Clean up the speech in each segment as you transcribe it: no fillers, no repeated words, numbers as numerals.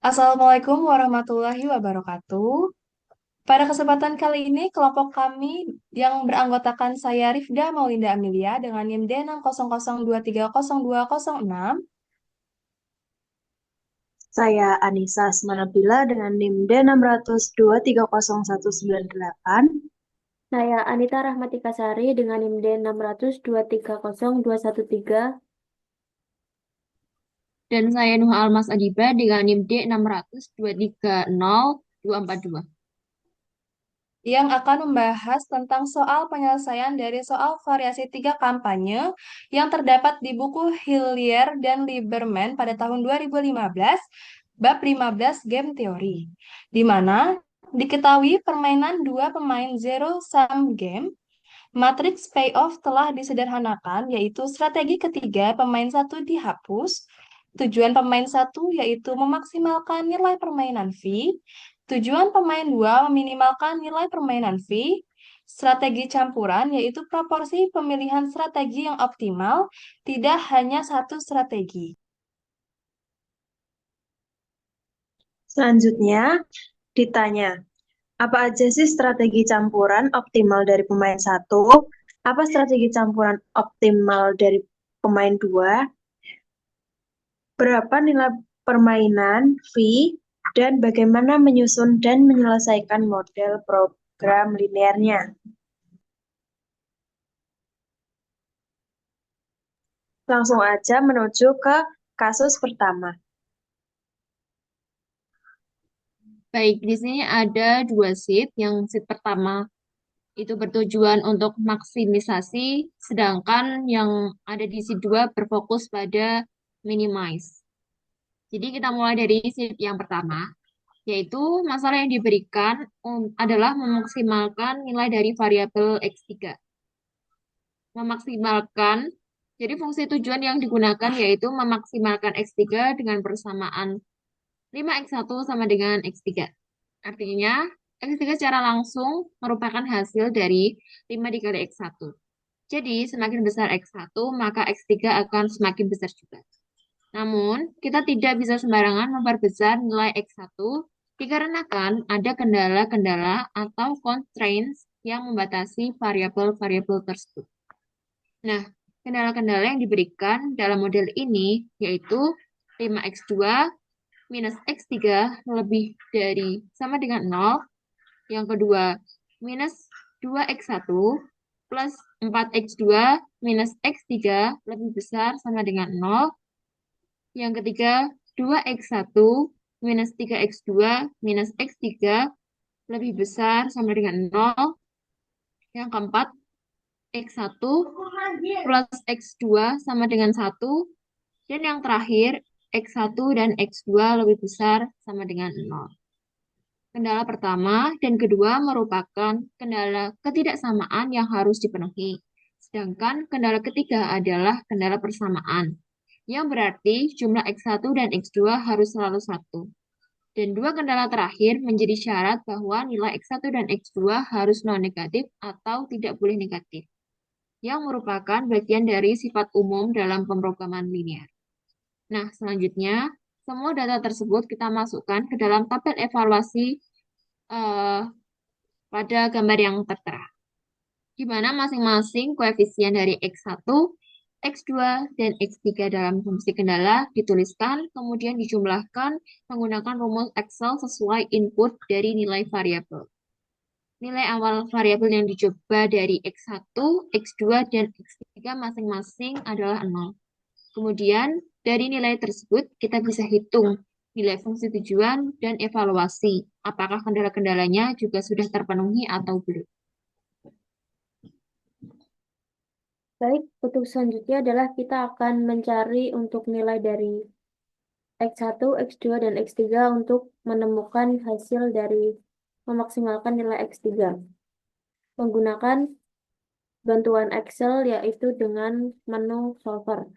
Assalamualaikum warahmatullahi wabarakatuh. Pada kesempatan kali ini, kelompok kami yang beranggotakan saya Rifda Maulinda Amelia dengan NIM D600230206. Saya Anissa Asmanabila dengan NIM D600230198. Saya Anita Rahmatika Sari dengan NIM D600230213. Dan saya Nuha Almas Adiba dengan NIM D600230242. Yang akan membahas tentang soal penyelesaian dari soal variasi tiga kampanye yang terdapat di buku Hillier dan Lieberman pada tahun 2015, bab 15 Game Theory, di mana diketahui permainan dua pemain zero-sum game. Matriks payoff telah disederhanakan, yaitu strategi ketiga pemain satu dihapus. Tujuan pemain satu yaitu memaksimalkan nilai permainan V. Tujuan pemain dua meminimalkan nilai permainan V. Strategi campuran yaitu proporsi pemilihan strategi yang optimal, tidak hanya satu strategi. Selanjutnya ditanya, apa aja sih strategi campuran optimal dari pemain satu? Apa strategi campuran optimal dari pemain dua? Berapa nilai permainan V? Dan bagaimana menyusun dan menyelesaikan model program linearnya? Langsung aja menuju ke kasus pertama. Baik, di sini ada dua sheet. Yang sheet pertama itu bertujuan untuk maksimisasi, sedangkan yang ada di sheet 2 berfokus pada minimize. Jadi kita mulai dari sheet yang pertama, yaitu masalah yang diberikan adalah memaksimalkan nilai dari variabel X3. Memaksimalkan, jadi fungsi tujuan yang digunakan yaitu memaksimalkan X3 dengan persamaan 5X1 sama dengan X3. Artinya, X3 secara langsung merupakan hasil dari 5 dikali X1. Jadi, semakin besar X1, maka X3 akan semakin besar juga. Namun, kita tidak bisa sembarangan memperbesar nilai X1 dikarenakan ada kendala-kendala atau constraints yang membatasi variabel-variabel tersebut. Nah, kendala-kendala yang diberikan dalam model ini yaitu 5X2 minus X3 lebih dari sama dengan 0. Yang kedua, minus 2X1 plus 4X2 minus X3 lebih besar sama dengan 0. Yang ketiga, 2X1 minus 3X2 minus X3 lebih besar sama dengan 0. Yang keempat, X1 plus X2 sama dengan 1. Dan yang terakhir, X1 dan X2 lebih besar sama dengan 0. Kendala pertama dan kedua merupakan kendala ketidaksamaan yang harus dipenuhi. Sedangkan kendala ketiga adalah kendala persamaan, yang berarti jumlah X1 dan X2 harus selalu 1. Dan dua kendala terakhir menjadi syarat bahwa nilai X1 dan X2 harus non-negatif atau tidak boleh negatif, yang merupakan bagian dari sifat umum dalam pemrograman linear. Nah, selanjutnya, semua data tersebut kita masukkan ke dalam tabel evaluasi eh, pada gambar yang tertera, di mana masing-masing koefisien dari X1, X2, dan X3 dalam fungsi kendala dituliskan, kemudian dijumlahkan menggunakan rumus Excel sesuai input dari nilai variabel. Nilai awal variabel yang dicoba dari X1, X2, dan X3 masing-masing adalah 0. Kemudian, dari nilai tersebut, kita bisa hitung nilai fungsi tujuan dan evaluasi. Apakah kendala-kendalanya juga sudah terpenuhi atau belum. Baik, untuk selanjutnya adalah kita akan mencari untuk nilai dari X1, X2, dan X3 untuk menemukan hasil dari memaksimalkan nilai X3. Menggunakan bantuan Excel yaitu dengan menu solver.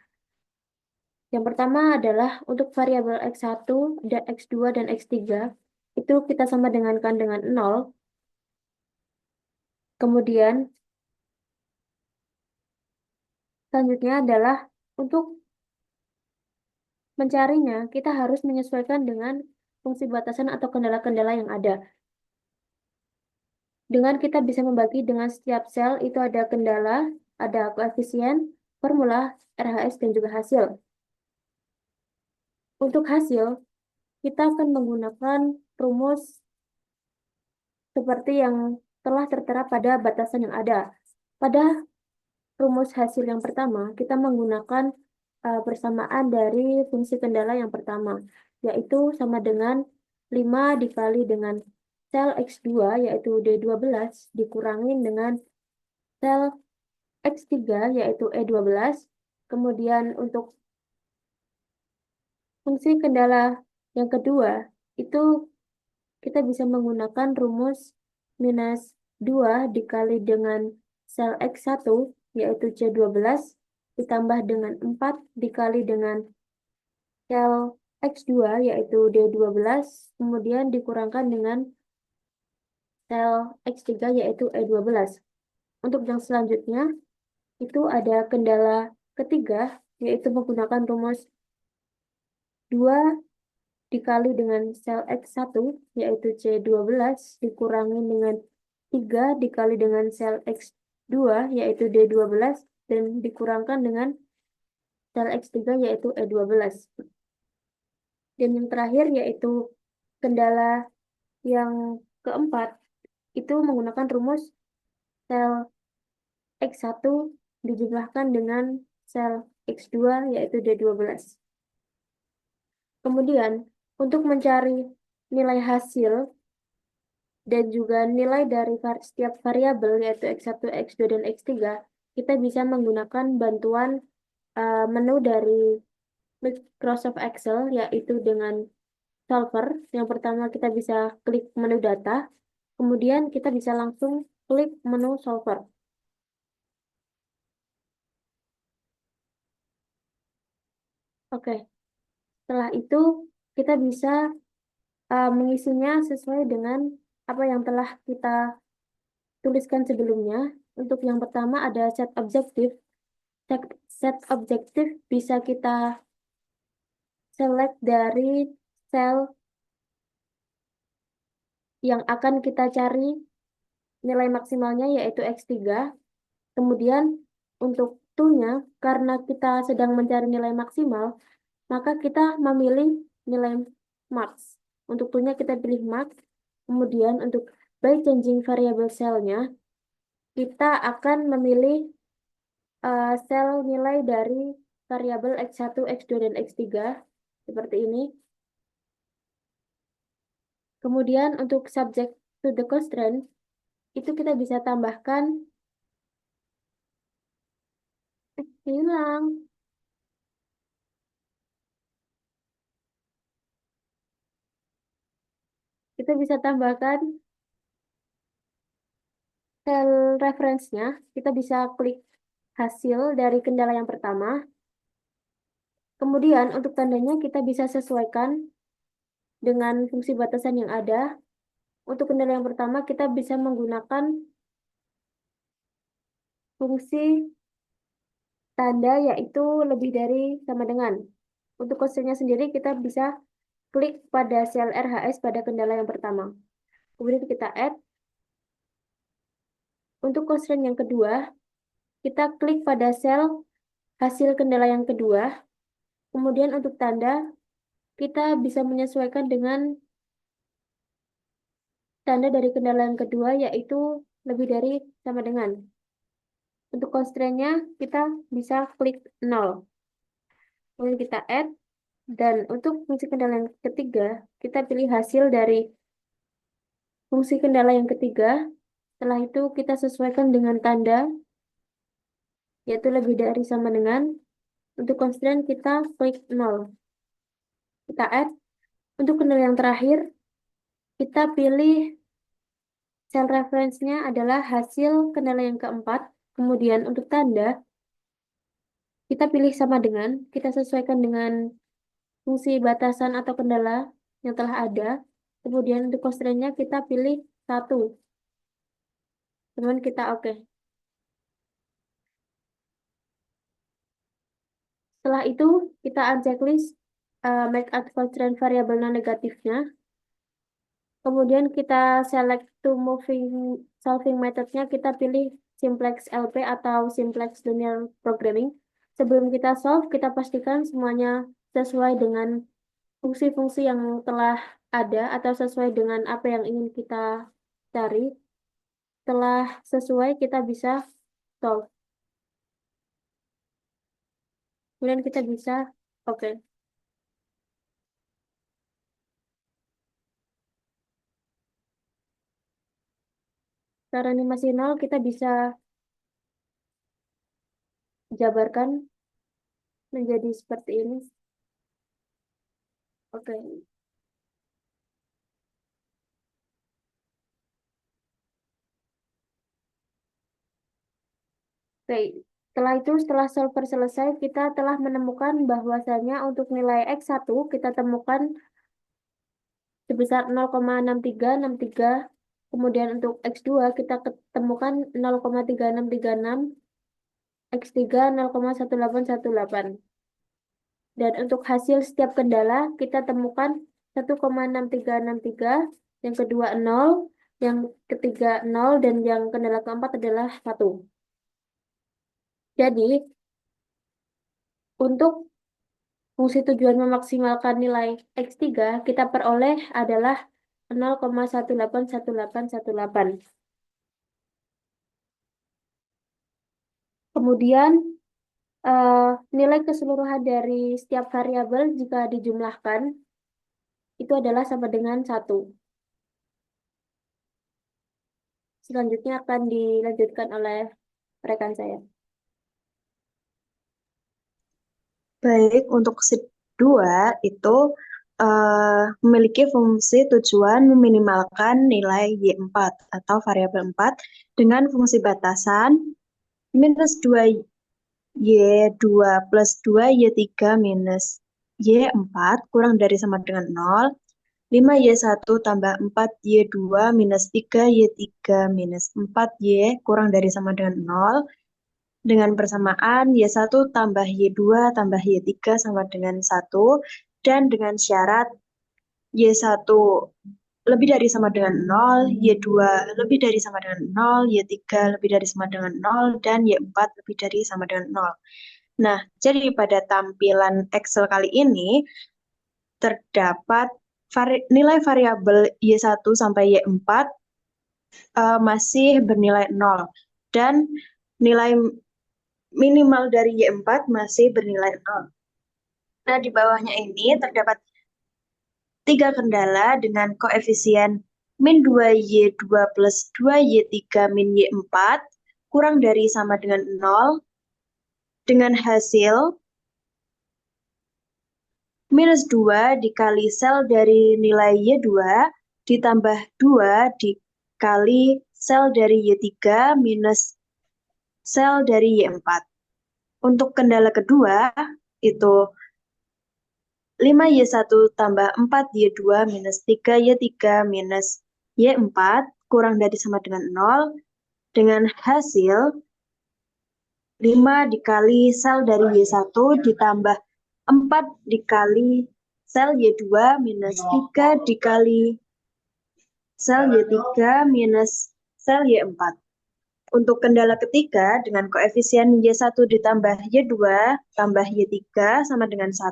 Yang pertama adalah untuk variabel X1, X2, dan X3 itu kita sama dengankan dengan 0. Kemudian selanjutnya adalah untuk mencarinya kita harus menyesuaikan dengan fungsi batasan atau kendala-kendala yang ada. Dengan kita bisa membagi dengan setiap sel itu ada kendala, ada koefisien, formula, RHS, dan juga hasil. Untuk hasil, kita akan menggunakan rumus seperti yang telah tertera pada batasan yang ada. Pada rumus hasil yang pertama, kita menggunakan persamaan dari fungsi kendala yang pertama, yaitu sama dengan 5 dikali dengan sel X2, yaitu D12, dikurangin dengan sel X3, yaitu E12. Kemudian untuk fungsi kendala yang kedua, itu kita bisa menggunakan rumus minus 2 dikali dengan sel X1, yaitu C12, ditambah dengan 4 dikali dengan sel X2, yaitu D12, kemudian dikurangkan dengan sel X3, yaitu E12. Untuk yang selanjutnya, itu ada kendala ketiga, yaitu menggunakan rumus 2 dikali dengan sel X1, yaitu C12, dikurangi dengan 3 dikali dengan sel X2, yaitu D12, dan dikurangkan dengan sel X3, yaitu E12. Dan yang terakhir, yaitu kendala yang keempat, itu menggunakan rumus sel X1 dijumlahkan dengan sel X2, yaitu D12. Kemudian, untuk mencari nilai hasil dan juga nilai dari setiap variabel, yaitu X1, X2, dan X3, kita bisa menggunakan bantuan menu dari Microsoft Excel, yaitu dengan solver. Yang pertama, kita bisa klik menu data, kemudian kita bisa langsung klik menu solver. Oke, setelah itu kita bisa mengisinya sesuai dengan apa yang telah kita tuliskan sebelumnya. Untuk yang pertama ada set objektif. Set objektif bisa kita select dari sel yang akan kita cari nilai maksimalnya, yaitu X3. Kemudian untuk tool-nya, karena kita sedang mencari nilai maksimal, maka kita memilih nilai max. Untuk tool-nya kita pilih max. Kemudian untuk by changing variable cell-nya, kita akan memilih sel nilai dari variabel X1, X2, dan X3 seperti ini. Kemudian untuk subject to the constraint, itu kita bisa tambahkan hilang. Kita bisa tambahkan sel reference-nya. Kita bisa klik hasil dari kendala yang pertama. Kemudian untuk tandanya kita bisa sesuaikan dengan fungsi batasan yang ada. Untuk kendala yang pertama kita bisa menggunakan fungsi tanda, yaitu lebih dari sama dengan. Untuk constraint-nya sendiri kita bisa klik pada sel RHS pada kendala yang pertama. Kemudian kita add. Untuk constraint yang kedua, kita klik pada sel hasil kendala yang kedua. Kemudian untuk tanda, kita bisa menyesuaikan dengan tanda dari kendala yang kedua, yaitu lebih dari sama dengan. Untuk constraint-nya, kita bisa klik 0. Kemudian kita add. Dan untuk fungsi kendala yang ketiga, kita pilih hasil dari fungsi kendala yang ketiga. Setelah itu kita sesuaikan dengan tanda, yaitu lebih dari sama dengan. Untuk constraint kita klik 0. Kita add. Untuk kendala yang terakhir, kita pilih sel reference-nya adalah hasil kendala yang keempat. Kemudian untuk tanda, kita pilih sama dengan. Kita sesuaikan dengan fungsi batasan atau kendala yang telah ada. Kemudian untuk constraint-nya kita pilih 1. Kemudian kita oke. Setelah itu kita unchecklist make out constraint variabel non negatifnya. Kemudian kita select to moving solving methodnya, kita pilih simplex LP atau simplex linear programming. Sebelum kita solve, kita pastikan semuanya sesuai dengan fungsi-fungsi yang telah ada atau sesuai dengan apa yang ingin kita cari. Setelah sesuai, kita bisa solve. Kemudian kita bisa, oke. Cara animasi nol, kita bisa jabarkan menjadi seperti ini. Oke. Oke, setelah solver selesai, kita telah menemukan bahwasanya untuk nilai X1 kita temukan sebesar 0,6363. Kemudian untuk X2 kita ketemukan 0,3636, X3 0,1818. Dan untuk hasil setiap kendala kita temukan 1,6363, yang kedua 0, yang ketiga 0, dan yang kendala keempat adalah 1. Jadi, untuk fungsi tujuan memaksimalkan nilai X3 kita peroleh adalah 0,181818. Kemudian nilai keseluruhan dari setiap variabel jika dijumlahkan itu adalah sama dengan 1. Selanjutnya akan dilanjutkan oleh rekan saya. Baik, untuk sheet 2 itu memiliki fungsi tujuan meminimalkan nilai Y4 atau variabel 4 dengan fungsi batasan minus 2Y2 plus 2Y3 minus Y4 kurang dari sama dengan 0, 5Y1 tambah 4Y2 minus 3Y3 minus 4Y kurang dari sama dengan 0, dengan persamaan Y1 tambah Y2 tambah Y3 sama dengan 1, dan dengan syarat Y1 lebih dari sama dengan 0, Y2 lebih dari sama dengan 0, Y3 lebih dari sama dengan 0, dan Y4 lebih dari sama dengan 0. Nah, jadi pada tampilan Excel kali ini terdapat nilai variabel Y1 sampai Y4 masih bernilai 0, dan nilai minimal dari Y4 masih bernilai 0. Nah, di bawahnya ini terdapat 3 kendala dengan koefisien min 2Y2 plus 2Y3 min Y4 kurang dari sama dengan 0, dengan hasil minus 2 dikali sel dari nilai Y2 ditambah 2 dikali sel dari Y3 minus sel dari Y4. Untuk kendala kedua, itu 5Y1 tambah 4Y2 minus 3Y3 minus Y4 kurang dari sama dengan 0, dengan hasil 5 dikali sel dari Y1 ditambah 4 dikali sel Y2 minus 3 dikali sel Y3 minus sel Y4. Untuk kendala ketiga, dengan koefisien Y1 ditambah Y2 tambah Y3 sama dengan 1,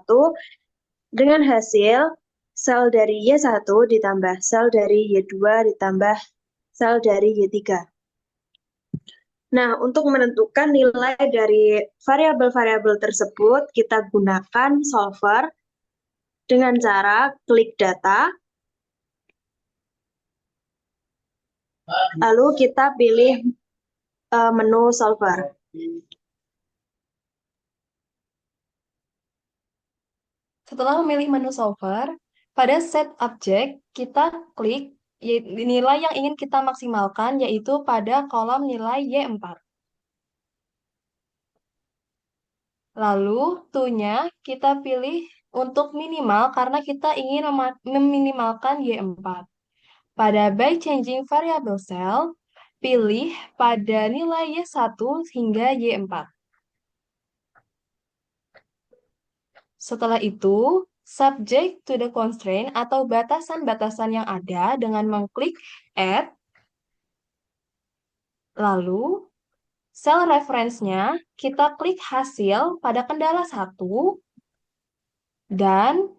dengan hasil sel dari Y1 ditambah sel dari Y2 ditambah sel dari Y3. Nah, untuk menentukan nilai dari variabel-variabel tersebut, kita gunakan solver dengan cara klik data, lalu kita pilih menu solver. Setelah memilih menu solver, pada set object kita klik nilai yang ingin kita maksimalkan, yaitu pada kolom nilai Y4. Lalu to-nya kita pilih untuk minimal karena kita ingin meminimalkan Y4. Pada by changing variable cell, pilih pada nilai Y1 hingga Y4. Setelah itu, subject to the constraint atau batasan-batasan yang ada dengan mengklik add, lalu sel reference-nya kita klik hasil pada kendala 1 dan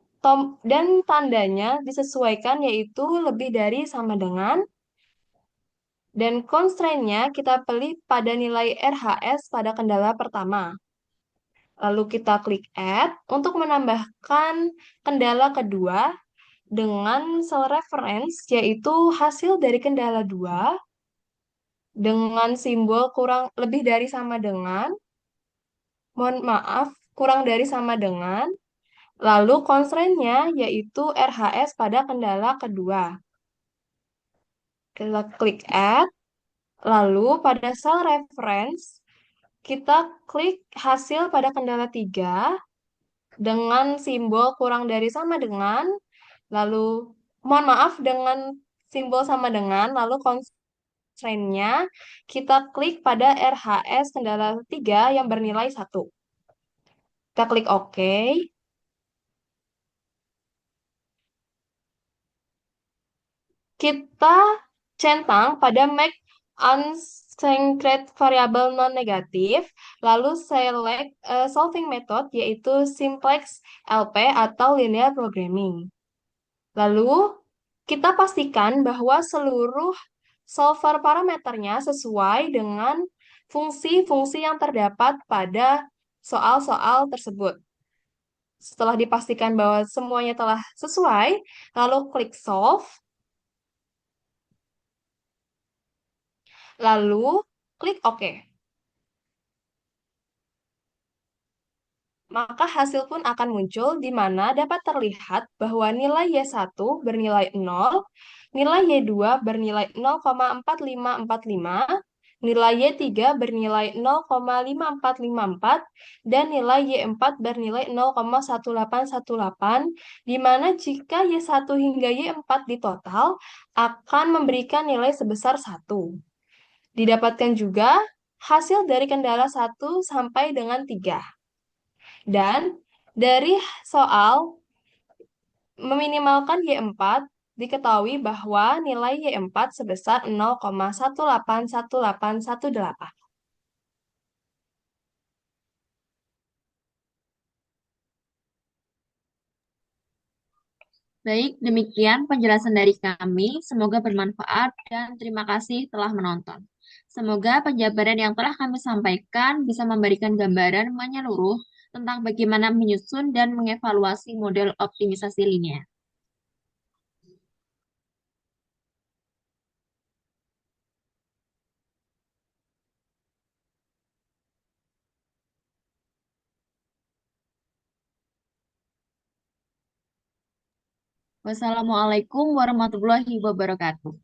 dan tandanya disesuaikan yaitu lebih dari sama dengan dan constraint-nya kita pilih pada nilai RHS pada kendala pertama. Lalu kita klik add untuk menambahkan kendala kedua dengan sel reference yaitu hasil dari kendala 2 dengan simbol kurang lebih dari sama dengan, mohon maaf, kurang dari sama dengan, lalu constraint-nya yaitu RHS pada kendala kedua. Kita klik add, lalu pada sel reference kita klik hasil pada kendala 3 dengan simbol kurang dari sama dengan, lalu mohon maaf dengan simbol sama dengan, lalu constraint-nya kita klik pada RHS kendala 3 yang bernilai 1. Kita klik OK. Kita centang pada make unsanct variable non-negatif, lalu select solving method yaitu simplex LP atau linear programming. Lalu kita pastikan bahwa seluruh solver parameternya sesuai dengan fungsi-fungsi yang terdapat pada soal-soal tersebut. Setelah dipastikan bahwa semuanya telah sesuai, lalu klik solve. Lalu klik OK. Maka hasil pun akan muncul di mana dapat terlihat bahwa nilai Y1 bernilai 0, nilai Y2 bernilai 0,4545, nilai Y3 bernilai 0,5454, dan nilai Y4 bernilai 0,1818, di mana jika Y1 hingga Y4 ditotal akan memberikan nilai sebesar 1. Didapatkan juga hasil dari kendala 1 sampai dengan 3. Dan dari soal meminimalkan Y4, diketahui bahwa nilai Y4 sebesar 0,181818. Baik, demikian penjelasan dari kami. Semoga bermanfaat dan terima kasih telah menonton. Semoga penjabaran yang telah kami sampaikan bisa memberikan gambaran menyeluruh tentang bagaimana menyusun dan mengevaluasi model optimisasi linear. Wassalamualaikum warahmatullahi wabarakatuh.